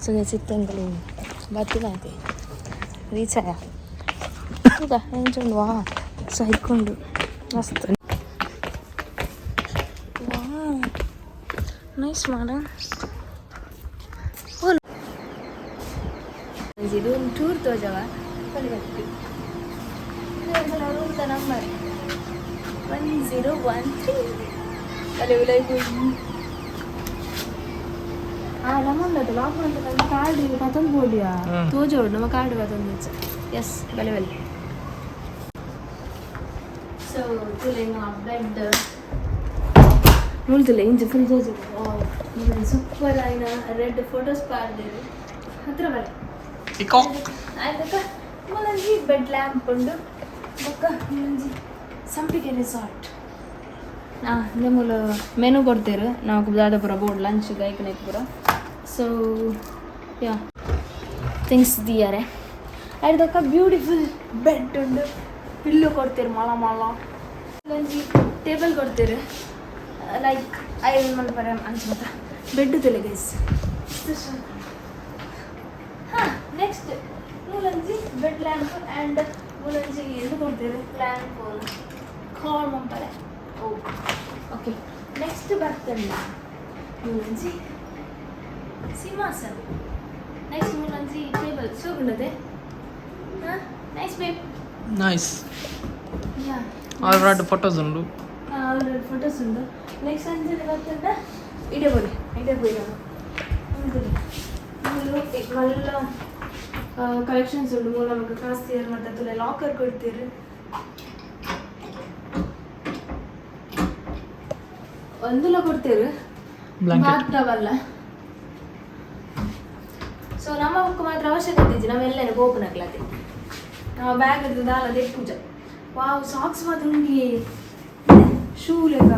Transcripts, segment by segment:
सगळे चित्तनकडे बाकी नाही रीच आहे का ಎಂಜೊಂದು ವಾ ಸೈಕೊಂಡು ಮಸ್ತ್ ವಾ ನೈಸ್ ಮಾಡ ರೂಮ್ ಟೂರ್ ತೋಜವ ರೂಮ್ ದ ನಂಬರ್ 1013 ಅಲ್ಲೇ ಉಲೈ ಹೋಗಿ ನಮ್ಮದು ಲಾಕ್ ಮಾಡ್ತಾರೆ ಕಾರ್ಡ್ ಮತ್ತೊಂದು ಬೋಡಿಯಾ ತೋಜೋಡು ನಮ್ಮ ಕಾರ್ಡ್ ಮತ್ತೊಂದು ಎಸ್ ಬಲೆ ಬಲೆ ಸೊ ತುಲೆಂಗ ಬೆಡ್ ನೋಡ್ತಿಲ್ಲ ಇಂಚು ಫುಲ್ ತೋಜು ಸೂಪರ್ ಆಯ್ನ ರೆಡ್ ಫೋಟೋಸ್ ಪಾಡ್ದೇರು ಹತ್ರ ಬರ ಆಯ್ತಕ್ಕ ಮೂಲಂಜಿ ಬೆಡ್ ಲ್ಯಾಂಪ್ ಉಂಡು ಬೊಕ್ಕ ಮೂಲಂಜಿ ಸಂಪಿಗೆ ರೆಸಾರ್ಟ್ ಮೂಲ ಮೆನು ಕೊಡ್ತೇರು ನಾವು ದಾದಾಪುರ ಬೋರ್ಡ್ ಲಂಚ್ ಗೈಕನೆಕ್ ಪುರ ಸೊ ಯಾ ಥಿಂಗ್ಸ್ ದಿಯಾರೆ ಅದಕ್ಕ ಬ್ಯೂಟಿಫುಲ್ ಬೆಡ್ ಉಂಡು ಪಿಲ್ಲು ಕೊಡ್ತೇರು ಮಳ ಮಳ ಒಂಜಿ ಟೇಬಲ್ ಕೊಡ್ತೇರು ಲೈಕ್ ಐರನ್ ಮಲ್ಪರ ಅಂಚ ಬೆಡ್ ತಲೆ ಗೈಸ್ ಹಾಂ ನೆಕ್ಸ್ಟ್ ಮೂಲಂಜಿ ಬೆಡ್ ಲ್ಯಾಂಪ್ ಆ್ಯಂಡ್ ಮೂಲಂಜಿ ಎಂದು ಕೊಡ್ತೇರು ಲ್ಯಾಂಪ್ ಕಾಲ್ ಮಂಪರೆ ಓಕೆ ನೆಕ್ಸ್ಟ್ ಬರ್ತಲ್ಲ ಮೂಲಂಜಿ ಸಿಂಹಾಸನ ನೆಕ್ಸ್ಟ್ ಮೂಲಂಜಿ ಟೇಬಲ್ ಸೋಗುಂಡದೆ ಹಾಂ nice babe nice yeah already photos ಉಂಡು ಆಲ್ರೆಡಿ ಫೋಟೋಸ್ ಉಂಡು ನೆಕ್ಸ್ಟ್ ಅಂಜಲಿ ಬರ್ತಂಡ ಇಡೆ ಬೋಡಿ ಮಲ್ಲ ಕಲೆಕ್ಷನ್ಸ್ ಉಂಡು ಮೂಲ ನಮಗೆ ಕಾಸ್ತಿಯರ್ ಮತ್ತು ತುಲೆ ಲಾಕರ್ ಕೊಡ್ತೀರಿ ಒಂದುಲ ಕೊಡ್ತೇವೆ ಮಾತ್ರವಲ್ಲ ಸೊ ನಮ್ಮ ಬುಕ್ ಮಾತ್ರ ಅವಶ್ಯಕತೆ ಇದ್ದಿ ನಾವೆಲ್ಲನೇ ಓಪನ್ ಆಗ್ಲತ್ತೆ ನಾವು ಬ್ಯಾಗ್ ಇರ್ತದೆ ಅಲ್ಲದೆ ಪೂಜೆ ವಾವ್ ಸಾಕ್ಸ್ ಮಾತ್ರ ಉಂಡಿ ಶೂ ಲೆಕ್ಕ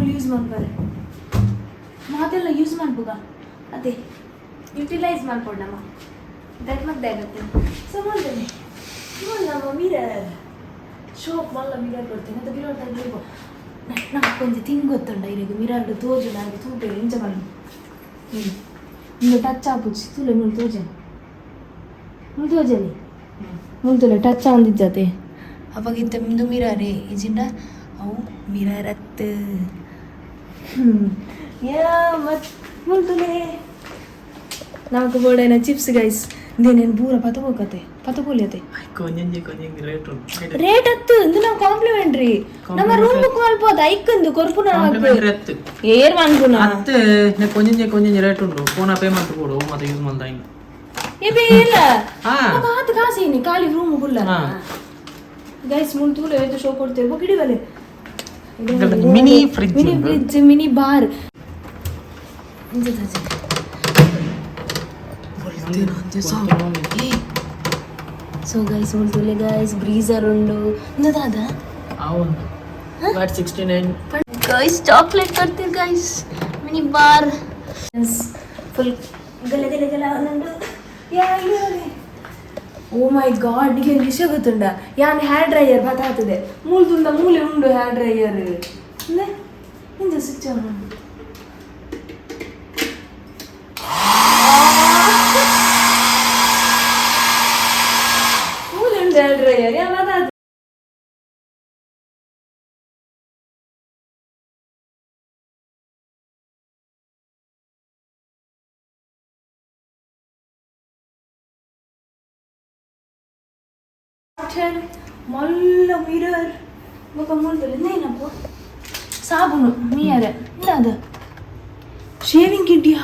ಯೂಸ್ ಮಾಡ್ತಾರೆ ಮಾತೆಲ್ಲ ಯೂಸ್ ಮಾಡ್ಬೋದ ಅದೇ ಯುಟಿಲೈಸ್ ಮಾಡ್ಕೊಂಡು ನಮ್ಮ ದಟ್ ಮತ್ತೆ ಆಗುತ್ತೆ ಸೊ ಮಾಡ್ತೇನೆ ನಮ್ಮ ಮಿರರ್ ಶೋಪ್ ಮಲ್ಲ ಮಿರರ್ ಕೊಡ್ತೇನೆ ಅದು ಮಿರರ್ ತೆಗಿಬೋ నాకు కొంచెం థింగ్ ಗೊತ್ತುಂಡ ಇರಿಗೆ ಮಿರರ್ ತೋಜು ನನಗೆ ತೂಪೆ ಇಂಚ ಬನ್ನಿ ಇಂದು ಟಚ್ ಆಪುಚ್ಚಿ ತುಲೆ ಮುಳು ತೋಜನಿ ಮುಳು ತೋಜನಿ ಮುಳು ತುಲೆ ಟಚ್ ಆಂದಿಜ್ಜತೆ ಅವಾಗ ಇತ್ತ ಇಂದು ಮಿರರೇ ಇಜಿಂಡ ಅವು ಮಿರರ್ ಅತ್ತ ಯಾ ಮತ್ ಮುಳು ತುಲೆ నాకు ಬೋಡೈನ ಚಿಪ್ಸ್ ಗೈಸ್ ಇದೇನೇನು ಪೂರ ಪತಬೋಕತೆ ಪತಬೋಲಿಯತೆ ರೇಟ್ ಹತ್ತು ಇಂದು ನಾವು ಕಾಂಪ್ಲಿಮೆಂಟ್ರಿ ನಮ್ಮ ರೂಮ್ ಬುಕ್ ಮಾಡ್ಬೋದು ಐಕಂದು ಕೊರ್ಪುನ ಏರ್ ಮಾಡ್ಪುನ ಕೊಂಚ ರೇಟ್ ಉಂಡು ಫೋನ್ ಪೇ ಮಾಡ್ತು ಕೊಡು ಮತ್ತೆ ಯೂಸ್ ಮಾಡ್ತಾ ಏಬೇ ಇಲ್ಲ ಕಾತು ಕಾಸೇನಿ ಖಾಲಿ ರೂಮ್ ಫುಲ್ಲ ಗೈಸ್ ಮುಂತೂಲೆ ಏತು ಶೋ ಕೊಡ್ತೇವೆ ಬುಕ್ ಇಡಿವಲೆ mini fridge mini bar so guys ಉಂಟುಲೆ ಗೈಸ್ ಬ್ರೀಸರ್ ಉಂಡು ಇಂದಾದ ವಾಟ್ 69 ಗೈಸ್ ಚಾಕ್ಲೇಟ್ ಕೊಡ್ತೀವಿ ಗೈಸ್ ಮಿನಿ ಬಾರ್ ಫುಲ್ ಗಲೆ ಗಲೆ ಗಲೆ ಉಂಡು ಯಾ ಇಲ್ಲಿ ಓ ಮೈ ಗಾಡ್ ನಿಗೆ ವಿಷಯ ಗೊತ್ತುಂಡ ಯಾನ್ ಹೇರ್ ಡ್ರೈಯರ್ ಬತ್ತಾಗ್ತದೆ ಮೂಲ್ದುಂಡ ಮೂಲೆ ಉಂಡು ಹೇರ್ ಡ್ರೈಯರ್ ಇಂದ ಸ್ವಿಚ್ ಆನ್ ಉಂಡು ಹೇರ್ ಡ್ರೈಯರ್ ಯಾ ಬತ್ತಾಗ್ತದೆ ಮಲ್ಲ ಮಿರರ್ ಮುಖ ಮುಳ್ತಲ್ಲ ಇನ್ನೇನಪ್ಪ ಸಾಬೂನು ಮಿಯರ್ ಇಂದ ಶೇವಿಂಗ್ ಕಿಡ್ಡಿಯಾ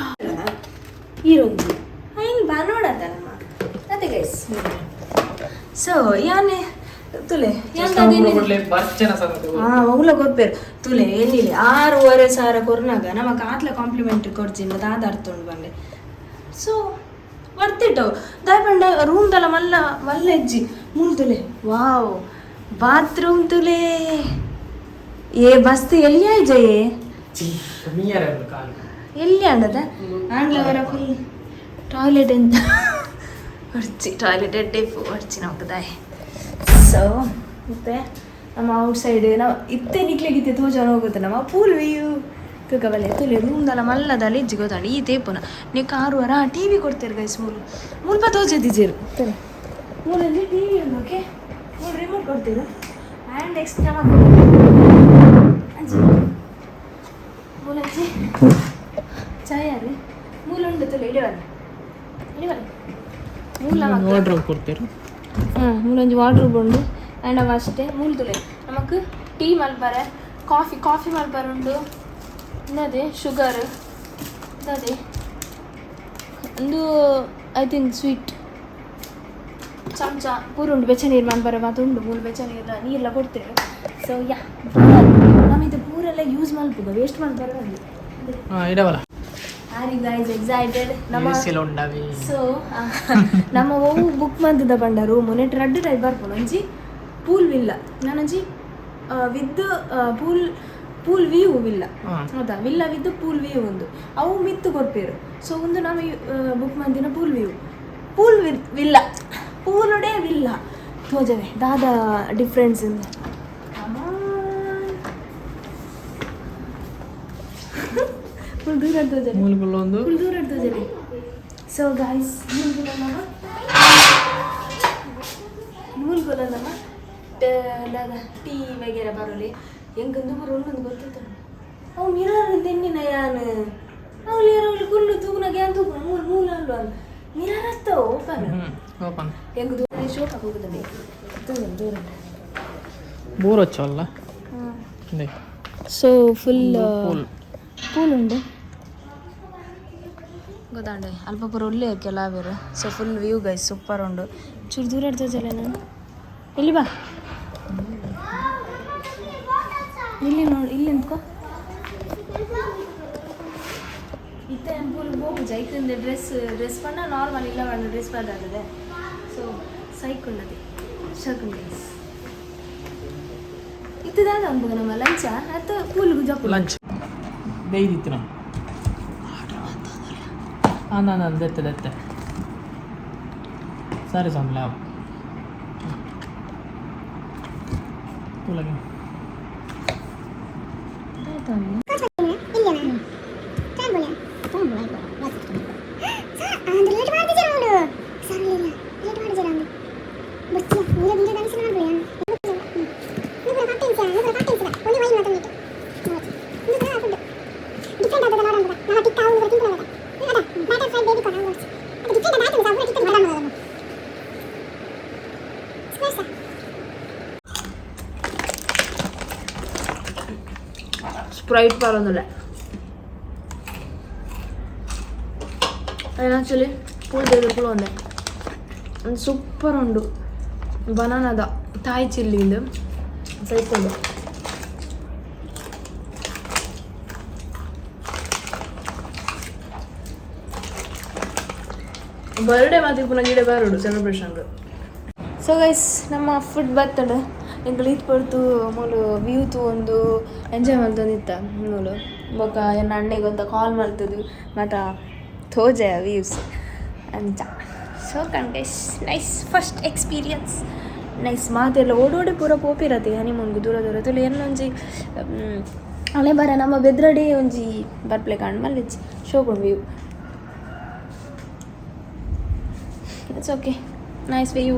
ಈರೊಂದು ಹಿಂಗೆ ಬಾ ನೋಡತ್ತಲ್ಲಮ್ಮ ಅದೇ ಗೈಸ್ ಸೊ ಯಾನೆ ತುಲೆ ಅವಲ ಕೊರ್ಪೇರು ತುಲೆ ಎಲ್ಲಿಲ್ಲ 6,500 ಕೊರ್ನಾಗ ನಮಗೆ ಆತ್ಲ ಕಾಂಪ್ಲಿಮೆಂಟ್ ಕೊಡ್ತೀನಿ ದಾದ ಅರ್ಥ ಉಂಡು ಬಂದೆ ಸೊ ವರ್ತಿಟ್ಟು ದಾಯಪಂಡ ರೂಮ್ ತಲ ಮಲ್ಲ ಮಲ್ಲ ಹೆಜ್ಜಿ ಮೂಲ್ ತುಲೆ ವಾವ್ ಬಾತ್ರೂಮ್ ತುಲೆ ಏ ಬಸ್ತಿ ಎಲ್ಲಿ ಆಯ್ಜಯೇ ಎಲ್ಲಿ ಆಂಡದ ಆಂಡ್ಲವರ ಫುಲ್ ಟಾಯ್ಲೆಟ್ ಎಂತ ಹೊಡ್ಚಿ ಟಾಯ್ಲೆಟ್ ಎಡ್ಡೆಪ್ಪು ಹೊಡ್ಚಿ ನಮ್ಗೆ ದಾಯ್ ಸೊ ಮತ್ತೆ ನಮ್ಮ ಔಟ್ ಸೈಡ್ ನಾವು ಇತ್ತೆ ನಿಕ್ಲಿಗಿತ್ತೆ ತೋಜನ ಹೋಗುತ್ತೆ ನಮ್ಮ ಪೂಲ್ ವ್ಯೂ ಕಗವಲೆ ತುಲೆ ರೂಮ್ದಲ್ಲ ಮಲ್ಲದಲ್ಲಿ ಇಜ್ಜಿ ಗೊತ್ತಾಂಡಿ ಈ ತೇಪುನ ನೀ ಕಾರುವರ ಟಿ ವಿ ಕೊಡ್ತೀರಿ ಗೈಸ್ ಮೂಲ್ಪ ತೋಜದಿದ್ದೀರು ತಲೆ ಮೂಲಲ್ಲಿ ಟಿ ವಿ ಉಂಡು ಓಕೆ ಮೂರು ರಿಮೋಟ್ ಕೊಡ್ತೀರು ಆ್ಯಂಡ್ ಎಕ್ಸ್ಟ್ರಾ ಅಜ್ಜಿ ಮೂಲಜ್ಜಿ ಚಾಯ್ ಯಾರು ಮೂಲುಂಡು ತುಲೆ ಇಡಿವಲ್ಲ ಮೂಲ ವಾರ್ಡ್ರೋಬ್ ಕೊಡ್ತೀರು ಮೂಲೊಂಜಿ ವಾರ್ಡ್ರೋಬ್ ಉಂಡು ಆ್ಯಂಡ್ ಅವ ಅಷ್ಟೇ ಮೂಲ ತುಲೆ ನಮಕ್ ಟೀ ಮಲ್ಪರೆ ಕಾಫಿ ಮಲ್ಪರೆ ಉಂಡು ಇನ್ನದೇ ಶುಗರ್ ಇನ್ನದೇ ಒಂದು ಐ ಥಿಂಕ್ ಸ್ವೀಟ್ ಚಮಚ ಪೂರ ಉಂಡು ಬೆಚ್ಚ ನೀರು ಮಲ್ಪರೆ ಮತ್ತು ಉಂಡು ಮೂರು ಬೆಚ್ಚ ನೀರೆಲ್ಲ ಕೊಡ್ತೇವೆ ಸೊ ಯಾ ನಮ್ಮಿದು ಪೂರೆಲ್ಲ ಯೂಸ್ ಮಲ್ಪುಗ ವೇಸ್ಟ್ ಮಲ್ಪರೆ ಒಂದು ಇಡವಲ್ಲ ಆರಿ ಗೈಸ್ ಎಕ್ಸೈಟೆಡ್ ನಮ್ಮ ಉಂಡವಿ ಸೊ ನಮ್ಮ ಓವು ಬುಕ್ ಮಂತದ ಬಂಡ ರೂಮು ನೆಟ್ ರಡ್ಡು ಟೈಪ್ ಬರ್ಪುಂಡು ಒಂಜಿ ಪೂಲ್ ವಿಲ್ಲ ನಾನೊಂಜಿ ವಿತ್ ಪೂಲ್ ವ್ಯೂ ವಿಲ್ಲ ಹೌದಾ ವಿಲ್ಲ ವಿತ್ ಪೂಲ್ ವ್ಯೂ ಒಂದು ಅವು ಮಿತ್ತು ಕೊಡ್ಪೇರು ಸೊ ಒಂದು ನಾವು ಬುಕ್ ಮಂತಿನ ಪೂಲ್ ವಿಲ್ಲ ಪೂಲೊಡೆ ವಿಲ್ಲ ತೋಜವೆ ದಾದ ಡಿಫ್ರೆನ್ಸ್ ಇಂದ ಫುಲ್ ದೂರ ತೋಜವೆ ಫುಲ್ ದೂರ ತೋಜವೆ ಸೊ ಗಾಯ್ಸ್ ಮೂಲ್ಗೊಲ್ಲ ನಮ್ಮ ಟೀ ವಗೇರ ಬರೋಲಿ ಹೆಂಗಂದು ಬರೋಂದು ಗೊತ್ತಿತ್ತು ಅವು ಮಿರರ್ ತೆನ್ನಿನ ಯಾನು ಅವಳು ಯಾರು ಕುಲ್ಲು ತೂಗುನಾಗ ಯಾನ್ ತೂಕು ಮೂಲ ಅಲ್ವಾ ಮಿರರ್ ಹತ್ತವ ಓಪನ್ ಹೆಂಗ ದೂರ ಶೋಕ್ ಹೋಗುತ್ತದೆ ದೂರ ಬೋರ್ ಹಚ್ಚವಲ್ಲ ಸೊ ಫುಲ್ ಪೂಲ್ ಉಂಡು ಗೊತ್ತಾಂಡೆ ಅಲ್ಪ ಪೂರ ಒಳ್ಳೆ ಕೆಲವೇರು so full view guys super ಉಂಡು ಚೂರು ದೂರ ಇಡ್ತದಲ್ಲ ನಾನು ಇಲ್ಲಿ ಬಾ ಇಲ್ಲಿ ನೋಡಿ ಇಲ್ಲಿ ನಿಂತ್ಕೋ ಇತ್ತೆ ಫುಲ್ ಹೋಗು ಜೈಕಿಂದ ಡ್ರೆಸ್ ಪಣ್ಣ ನಾರ್ಮಲ್ ಇಲ್ಲ ಒಂದು ಡ್ರೆಸ್ ಪದಾಗಿದೆ ಸೊ ಸೈಕ್ ಉಂಡದೆ ಶಕು ಗೈಸ್ ಇತ್ತದಾದ ಅನ್ಬೋಗ ನಮ್ಮ ಲಂಚ ಅಥವಾ ಪೂಲ್ಗು ಜಪ್ಪು ಲಂಚ್ ಬೇಯ್ದಿತ್ತು ನಾವು ನಾನು ದೆತ್ತೆ ಸರಿ ಸಂಬಳ ಪೂಲಗೆ സ്പ്രൈറ്റ് പറഞ്ഞില്ല അതിനാക്ച്വലി പുളിതെടുക്കുള്ള ഉണ്ട് സൂപ്പർ ഉണ്ട് ബനാനದ തായ് ചില്ലിണ്ട് ಸೈಕೊಂಡು ಬರ್ಡೇ ಮಾತ್ರ ಪುನಃ ಬಾರೋಡು ಸೆಲೆಬ್ರೇಷನ್ಗೆ ಸೊ ಗೈಸ್ ನಮ್ಮ ಫುಡ್ ಬರ್ತಡೆ ಎಂಕಲ್ ಇದು ಬರ್ತು ಮೂಲು ವ್ಯೂ ತು ಒಂದು ಎಂಜಾಯ್ ಮಾಡ್ತಂದಿತ್ತ ಮೂಲು ಬೊಕ್ಕ ಎನ್ನ ಅಣ್ಣಗೆ ಒಂದು ಕಾಲ್ ಮಾಡ್ತದು ಮತ್ತು ತೋಜೆ ವ್ಯೂಸ್ ಅಂಚ ಸೊ ಕಂಟೆಸ್ ನೈಸ್ ಫಸ್ಟ್ ಎಕ್ಸ್ಪೀರಿಯನ್ಸ್ ನೈಸ್ ಮಾತೆಲ್ಲ ಓಡೋಡಿ ಪೂರ ಪೋಪಿರತ್ತೆ ಹನಿಮೂನ್ಗೆ ದೂರ ದೂರ ತುಳು ಏನೊಂಜಿ ಹಳೆ ಬರ ನಮ್ಮ ಬೆದ್ರಡೆ ಒಂಜಿ ಬರ್ಪ್ಲೆ ಕಾಣ್ ಮಲ್ಲಿಜ್ ಶೋಕೊಂಡು view it's okay nice view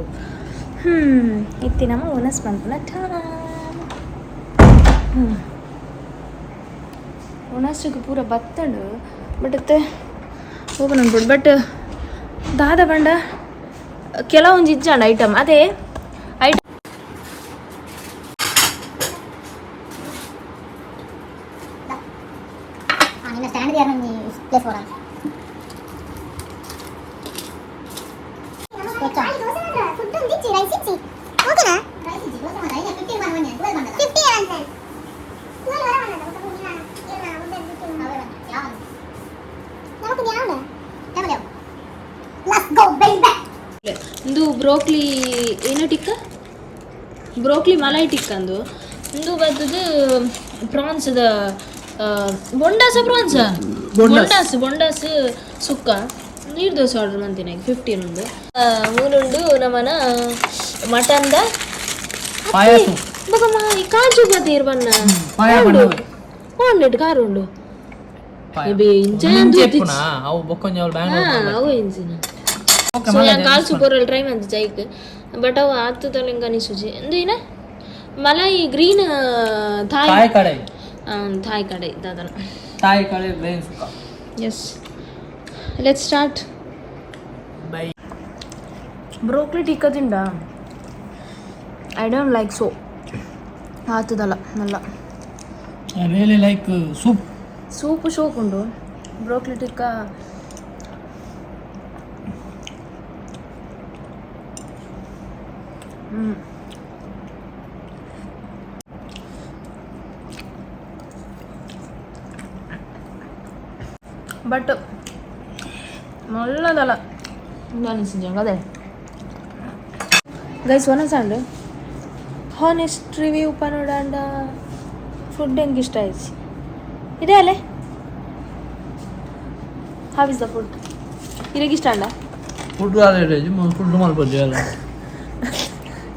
ಇತ್ತಿ ನಮ್ಮ ಓನಸ್ ಬಂದ್ಪುನ ಓನಸ್ಟಿಗೆ ಪೂರ ಬತ್ತಂಡು ಬಟ್ ಅತ್ತೆ ಓಪನ್ ಅನ್ಬಿಡು ಬಟ್ ದಾದ ಬಂಡ ಕೆಲವೊಂದು ಇಜ್ಜಂಡ ಐಟಮ್ ಅದೇ ಐಟಮ್ ಒಂದು ಬ್ರೋಕ್ಲಿ ಏನೋ ಟಿಕ್ಕ ಬ್ರೋಕ್ಲಿ ಮಲೈ ಟಿಕ್ಕ ಅಂದು ಒಂದು ಬರ್ತದು ಪ್ರಾನ್ಸ್ದ ಬೊಂಡಾಸ ಪ್ರಾನ್ಸ ಬೊಂಡಾಸ್ ಸುಕ್ಕ ನೀರು ದೋಸೆ ಆರ್ಡರ್ ಮಾಡ್ತೀನಿ 15 ಉಂಡು ಮೂರುಂಡು ನಮ್ಮನ ಮಟನ್ದ ಕಾಜು ಬತ್ತೀರ್ ಬಣ್ಣ 100 ಕಾರು ಉಂಡು papa. Ebe inja Jepuna, au bokkonja au bang. awo injina. So yang kal super try man jaik. But aw attu talengani suji. Endina? Malai green Thai kadai. Thai kadai dadana. Thai kadai brain suka. Yes. Let's start. Bye. Broccoli tikka tinda. I don't like so. Atudala nalla. I really like soup. Soup shokundu. Broccoli tikka. But నల్లదల అనిసించాం కదా guys వనసండి honest review ಪನ್ನೋಡಂಡ food ಹೆಂಗೆ ಇಷ್ಟ ಆಯ್ತು ಇದೆ ಅಲ್ಲೇ how is the food ಇರಗೆ ಇಷ್ಟ ಅಂಡ food already food ಮಾಡ್ಬೋದು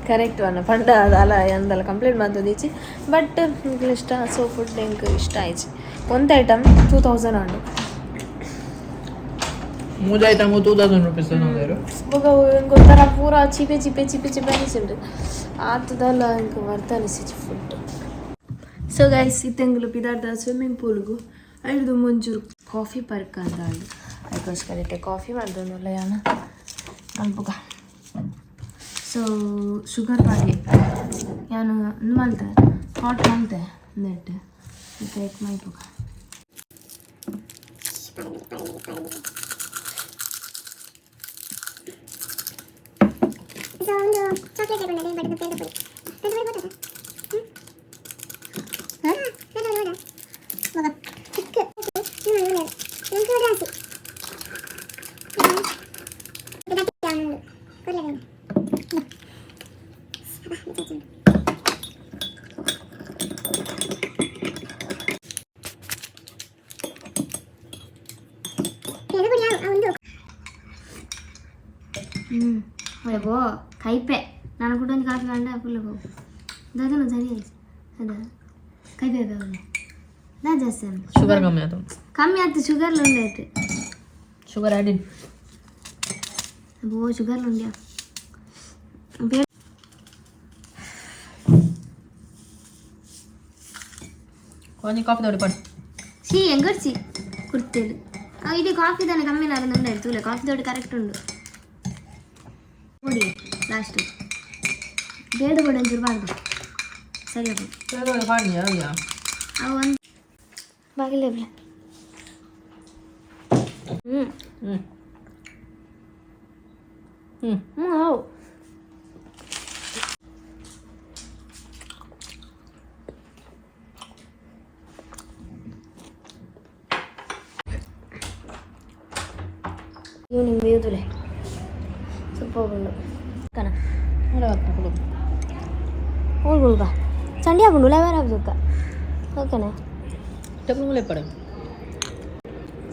correct ಅನ್ನ ಪಂಡ ಅಲ್ಲ ಎಂದಲ್ಲ ಕಂಪ್ಲೀಟ್ ಮಾಡ್ತದಿಚ್ಚಿ ಬಟ್ ನಿಮ್ಗೆ ಇಷ್ಟ ಸೊ ಫುಡ್ ಹೆಂಗೆ ಇಷ್ಟ ಆಯ್ತು ಒಂದು ಐಟಮ್ 2000 ಅಂಡು ಮೂಜ ಐಟಮ್ 2000 ರೂಪೀಸ್ ಅನ್ನೋದು ಗೊತ್ತಾರ ಪೂರ ಚಿಪೆ ಚಿಪೆ ಚಿಪೆ ಚಿಪೆ ಅನಿಸಿಂಡು ಆತದಲ್ಲ ಇಂಕ ವರ್ತ ಅನಿಸಿச்சு ಫುಡ್ ಸೊ ಗೈಸ್ ಇತ್ತೆಂಗ್ಲು ಪಿದಾರ್ದ ಸ್ವಿಮ್ಮಿಂಗ್ ಪೂಲ್ಗು ಐದು ಮುಂಜೂರು ಕಾಫಿ ಪರ್ಕ ಅಂತ ಅಂದು ಅದಕ್ಕೋಸ್ಕರ ಇತ್ತೆ ಕಾಫಿ ಮಾಡ್ದೊಂದಲ್ಲ ಯಾನ ಅಲ್ಪಗ ಸೊ ಶುಗರ್ ಪಾಗೆ ಯಾನು ಇದು ಮಾಡ್ತೆ ಹಾಟ್ ಮಾಡ್ತೆ ನೆಟ್ ಟೇಕ್ ಮಾಡ್ಪಗ ಚಾಕ್ಲೇಟ್ ಬಂದರೆ ಬಟ್ ಪೇಂಟ್ ಪುಡಿ ಮಗ ಚಿಕ್ಕ ನಂಗೆ ರಾಸಿ ಅಯ್ಯೋ ಕೈಪೆ ನಾನು ಕೂಡ ಒಂದು ಕಾಫಿ ಕಂಡ ಫುಲ್ ದಾದನು ಸರಿ ಆಯ್ತು ಅದ ಕೈಪೆ ದಾ ಜಾಸ್ತಿ ಶುಗರ್ ಕಮ್ಮಿ ಆಯ್ತು ಶುಗರ್ಲು ಉಂಡಾಯ್ತು ಶುಗರ್ ಆಡಿ ಅಬ್ಬೋ ಶುಗರ್ಲು ಉಂಡ್ಯಾ కొంచెం కాఫీ తోడి పడి సీ ఎంగర్చి కుర్తేడు ఇది కాఫీ దాని కమ్మి నాకు ఉండాలి చూలే కాఫీ తోటి కరెక్ట్ ఉండు పొడి లాస్ట్ ಬೇಡ ಬೇಡ ಒಂಚೂರು ಸರಿ ಅವು ಒಂದು ಬಾಗಿಲೇ ಅವು ಇವು ನಿಮ್ಗೆ ಬೇಯುದುಲೆ ಸ್ವಲ್ಪ ಹೋಗುಂಡು ಕಣ ಹೋಗುಲ್ವಾ ಸಂಡೆ ಹಾಕೊಂಡು ಲೆವರ್ ಹಾಕ್ಬೇಕ ಓಕೆನಾ ಟೆಕ್ನಿಕಲ್ ಪಡ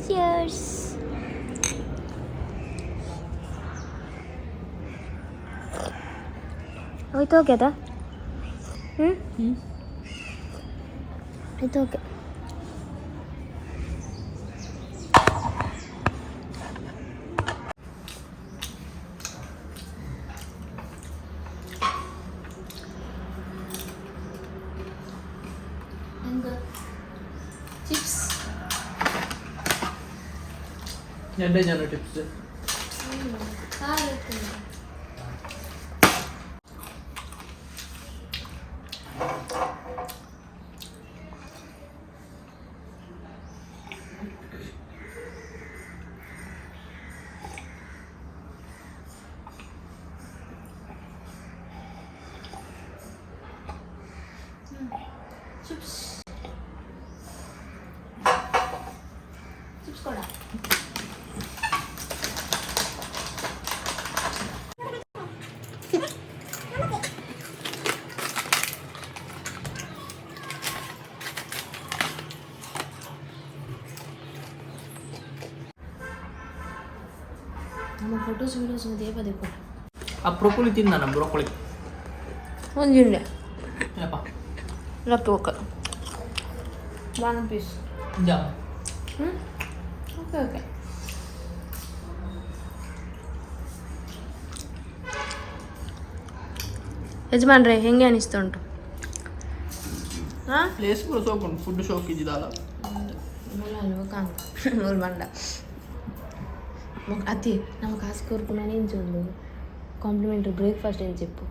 ಚಿಯರ್ಸ್ ಹೋಯ್ತು ಓಕೆ ಅದ ಆಯ್ತು ಓಕೆ ಚಿಪ್ಸ್ ಎಂಟೇ ಜನ ಟಿಪ್ಸ್ ಚಿಪ್ಸ್ ಚಿಪ್ಸ್ ಕೊಡ ನಮ್ಮ ಫೋಟೋಸ್ ವೀಡಿಯೋಸ್ ದೇಪ ದೇಪ ಆ ಬ್ರೋಕೊಲಿ ತಿಂದ ನಮ್ಮ ಬ್ರೋಕೊಲಿ ಒಂದಿಲ್ಲ ಏನಪ್ಪ ರತ್ತು ಒಕ್ಕ 1 piece ಜಾ ಓಕೆ ಓಕೆ. ಯಜಮಾನ್ರೆ ಹೆಂಗೆ ಅನಿಸ್ತಾ ಉಂಟು? ಹಾಂ ಪ್ಲೇಸ್ ಕೂಡ ಸೋಕೊಂಡು ಫುಡ್ ಶೋಕ್ ಇದ್ದಿದ್ದಲ್ಲ ಮೂರು ಮಂಡ అతి నాకు కాసు కోరుకున్నాను ఏం చూడు కాంప్లిమెంటరీ బ్రేక్ఫాస్ట్ ఏం చెప్పు.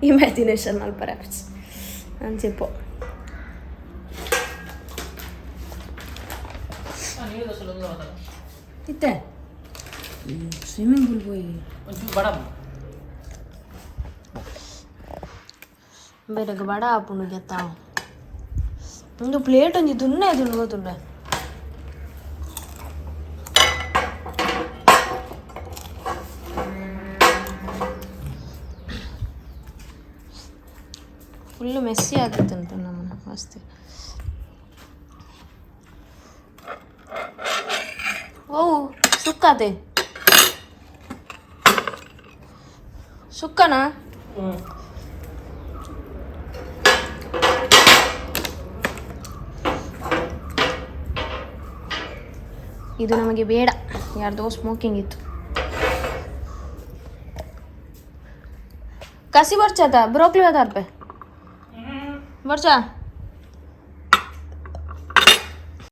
ఇమాజినేషన్ పర్హాప్స్ అని చెప్పు. ఇతే స్విమ్మింగ్ పూల్ పోయి ಬೇರೆಗೆ ಬಡ ಹಾಪುಂಡು ಗೆತ್ತ ಒಂದು ಪ್ಲೇಟ್ ಒಂಜಿ ದುನ್ನೆ ದುಂಡು ಫುಲ್ಲು ಮೆಸ್ಸಿ ಆಗಿತ್ತಂತ ನಮ್ಮನ್ನ ಮಸ್ತಿ. ಓ ಸುಕ್ಕಾತೆ ಸುಕ್ಕನಾ? ಇದು ನಮಗೆ ಬೇಡ, ಯಾರ್ದೋ ಸ್ಮೋಕಿಂಗ್ ಇತ್ತು. ಕಸಿ ಬರ್ಚಾತ ಬ್ರೋಕ್ಲಿ ಅದಾರ್ಪೆ ಬರ್ಚಾ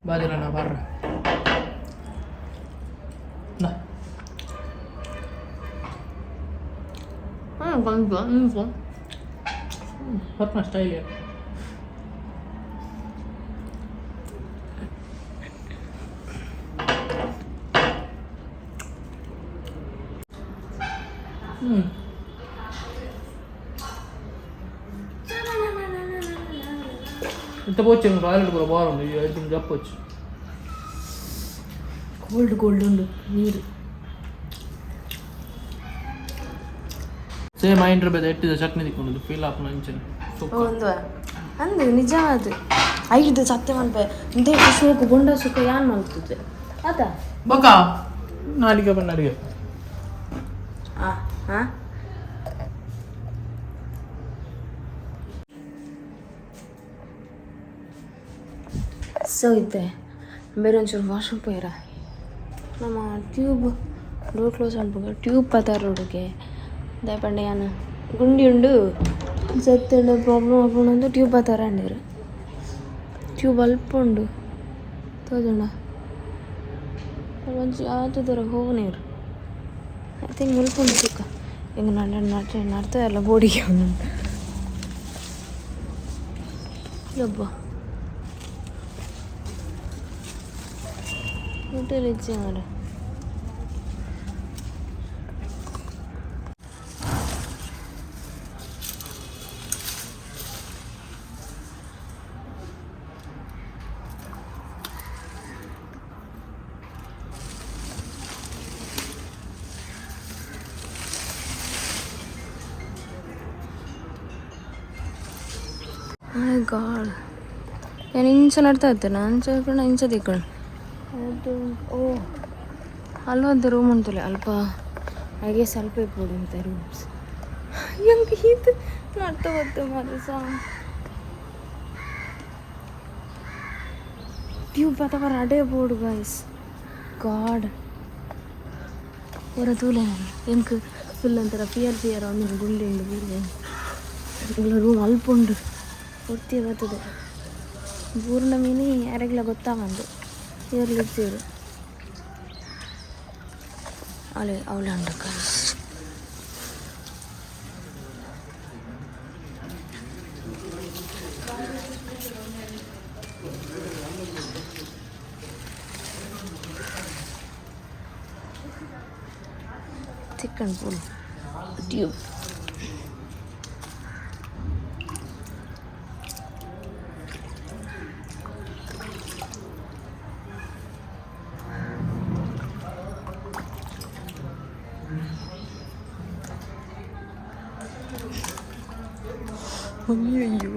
ಬಾಜಿರಣ್ಣ ಬರ್ರ ಹೊತ್ತನ ಸ್ಟೈಲ್ ఇంత పోవచ్చు టాయిలెట్ కూడా బాగుంది, చెప్పొచ్చు. కోల్డ్ ఉండు నీరు ಸೇಮ್ ಐಂಡ್ರ ಬೇದ ಎಟ್ಟಿದ ಚಟ್ನಿ ತಿಕ್ಕೊಂಡು ಫೀಲ್ ಆಪ್ ನಂಚನೆ ಒಂದು ಅಂದು ನಿಜ ಅದು ಐದು ಸತ್ಯ ಮನ್ಪೆ ಇಂದೇ ಶೋಕು ಬೊಂಡ ಸುಖ ಯಾನ್ ಮಲ್ತದೆ ಆತ ಬಕ ನಾಡಿಗೆ ಬನ್ನಡಿಗೆ ಹಾಂ ಸೊ ಇದ್ದೆ ಬೇರೆ ಒಂಚೂರು ವಾಶ್ರೂಮ್ ಪೋಯ್ರ ನಮ್ಮ ಟ್ಯೂಬ್ ಡೋರ್ ಕ್ಲೋಸ್ ಅನ್ಬೇಕು ಟ್ಯೂಬ್ ಪತಾರ ರೋಡಿಗೆ ದಯಪಂಡೆ ಯಾನು ಗುಂಡಿ ಉಂಡು ಸತ್ತಂಡ ಪ್ರಾಬ್ಲಮ್ ಆಪುಂಡು ಟ್ಯೂಬ್ ಪತಾರ ಅಂಡೇರು ಟ್ಯೂಬ್ ಅಲ್ಪ ಉಂಡು ತೋಜಂಡ ಒಂಚು ಆತದರ ಹೋಗನೇರು ಐ ಥಿಂಕ್ ಮುಲ್ಪುಂಡು ಸುಕ್ಕ ಹಿಂಗೆ ನಡ್ತಾ ಎಲ್ಲ ಬೋಡಿಗೆ ಒಂದುಂಟು ಯಬ್ಬ ಹೋಟೆಲ್ ಇಚ್ಚೆ ಮಾಡ ಗಾಡ್ ನಾನು ಇಂಚ ನಡ್ತಾ ಇರ್ತೇನೆ ನಾನು ಇಂಚ ತಿಕ್ಕೊಂಡು ಓ ಅಲ್ಲೊಂದು ರೂಮ್ ಉಂಟಲ್ಲ ಅಲ್ಪ ಹಾಗೆ ಸ್ವಲ್ಪ ಇರ್ಬೋದು ಅಂತ ರೂಮ್ಸ್ ಹೆಂಗೆ ಇದು ಮಾಡ್ತಾ ಹೋಗ್ತೆ ಮಾತ್ರ ಸಾ ಟ್ಯೂಬ್ ಅಥವಾ ಅಡೇ ಬೋರ್ಡ್ ಗಾಯ್ಸ್ ಗಾಡ್ ಹೊರತೂಲೆ ಹೆಂಗೆ ಫುಲ್ ಅಂತಾರ ಫಿಯರ್ ಒಂದು ಗುಂಡಿ ಉಂಡು ಬೀರ್ಗೆ ರೂಮ್ ಅಲ್ಪ ಉಂಡು ಒತ್ತಿ ಬರ್ತದೆ ಪೂರ್ಣ ಮೀನಿ ಯಾರಿಗೆಲ್ಲ ಗೊತ್ತಾಗಂದು ಇರ್ಲಿದ್ದೀರು ಅಲೆ ಅವಳಂಡ ಗಾಯ್ಸ್ ಚಿಕನ್ ಫುಲ್ ಟ್ಯೂಬ್ ಅಯ್ಯೋ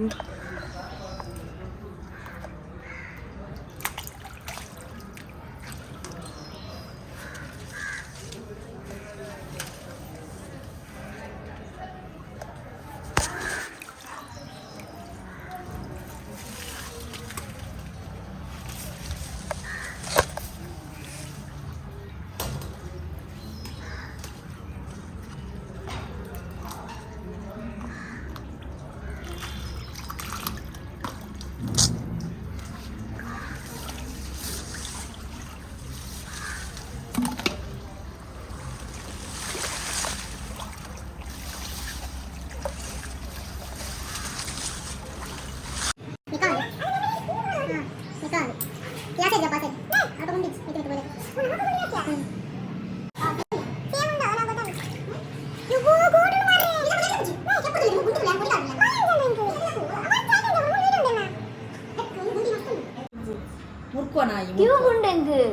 മുറുക്കുവാനായി ട്യൂബ് ഉണ്ടെങ്കിൽ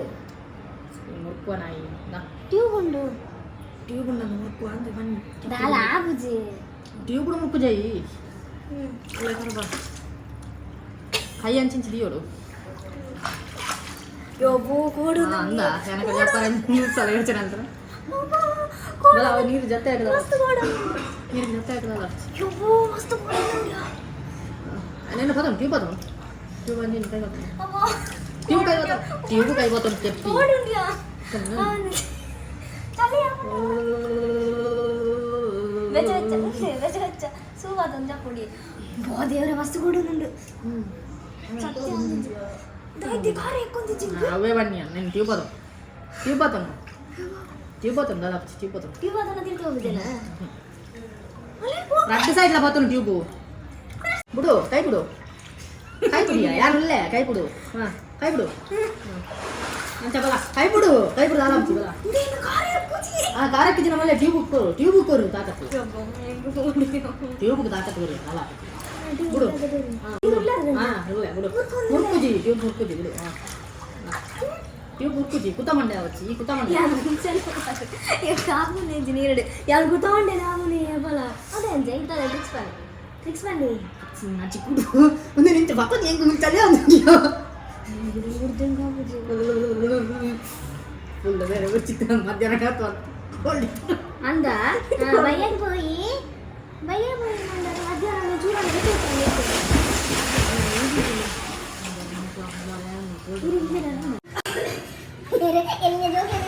മുറുക്കുവാനായി ട്യൂബ് ഉണ്ട് ട്യൂബ് ഉണ്ടെന്ന് മുറുക്കുവാൻ ട്യൂബ് കൂടെ മുറുക്ക് ചെയ്യ് കൈ അഞ്ചിഞ്ച് തീയോടു ಅಂದ ನನಗೆ ವ್ಯಾಪಾರ ನೀರು ಸಲ ಹೇಳ್ತೇನೆ ಅಂತ ನೀರು ಜೊತೆ ನೀರು ಜೊತೆ ಆಗ್ತದಲ್ಲ నేను పోతాం ట్యూబ్ పోతాం ట్యూబ్ అని కై పోతాం ట్యూబ్ కై పోతాం చెప్పి ದೇವ್ರೆ ಮಸ್ತ್ ಕೊಡುന്നുണ്ട് అవే వన్నీ నేను ట్యూబ్ పోతాం దాదాపు ట్యూబ్ పోతాం రెండు సైడ్ల పోతాను ట్యూబ్ ಬಿಡು ಕೈ ಬಿಡು ಯಾರು ಇಲ್ಲೇ ಕೈ ಬಿಡು ಕೈ ಬಿಡು ಬಲ ಕೈ ಬಿಡು ಆರಾಮ್ಸಿ ಬಲ ಕಾರಕ್ಕೆ ಜನ ಮಲ್ಲ ಟ್ಯೂಬ್ ಕೊರು ತಾಕತ್ತು ಟ್ಯೂಬ್ ತಾಕತ್ತು ಕೊರು ಅಲ್ಲ ಬಿಡು ಬಿಡು ಮುರ್ಕುಜಿ ಟ್ಯೂಬ್ ಮುರ್ಕುಜಿ ಬಿಡು ಟ್ಯೂಬ್ ಮುರ್ಕುಜಿ ಕುತ್ತಮಂಡೆ ಅವಚ್ಚಿ ಈ ಕುತ್ತಮಂಡೆ ಇಂಜಿನಿಯರ್ಡ್ ಯಾರು ಕುತ್ತಮಂಡೆ ನಾಮನೆ ಬಲ ಅದೇ ಅಂತ ಇಂತಲ್ಲ ಫಿಕ್ಸ್ ಮಾಡಿ ಚಿಕ್ಕುಡು ಒಂದು ನಿಂತು ಪಾಪ ಹೆಂಗೆ ಮುಂಚಲೇ ಅಂದಿಯೋ ಫುಲ್ ಬೇರೆ ಚಿತ್ರ ಮಧ್ಯಾಹ್ನ ಕಾತು ಅಂದ ಬಯ್ಯಗೆ పోయి ಮಧ್ಯಾಹ್ನ ಚೂಡಾಗಿ ಬೇರೆ ಎಲ್ಲಿಗೆ ಜೋಗೇನ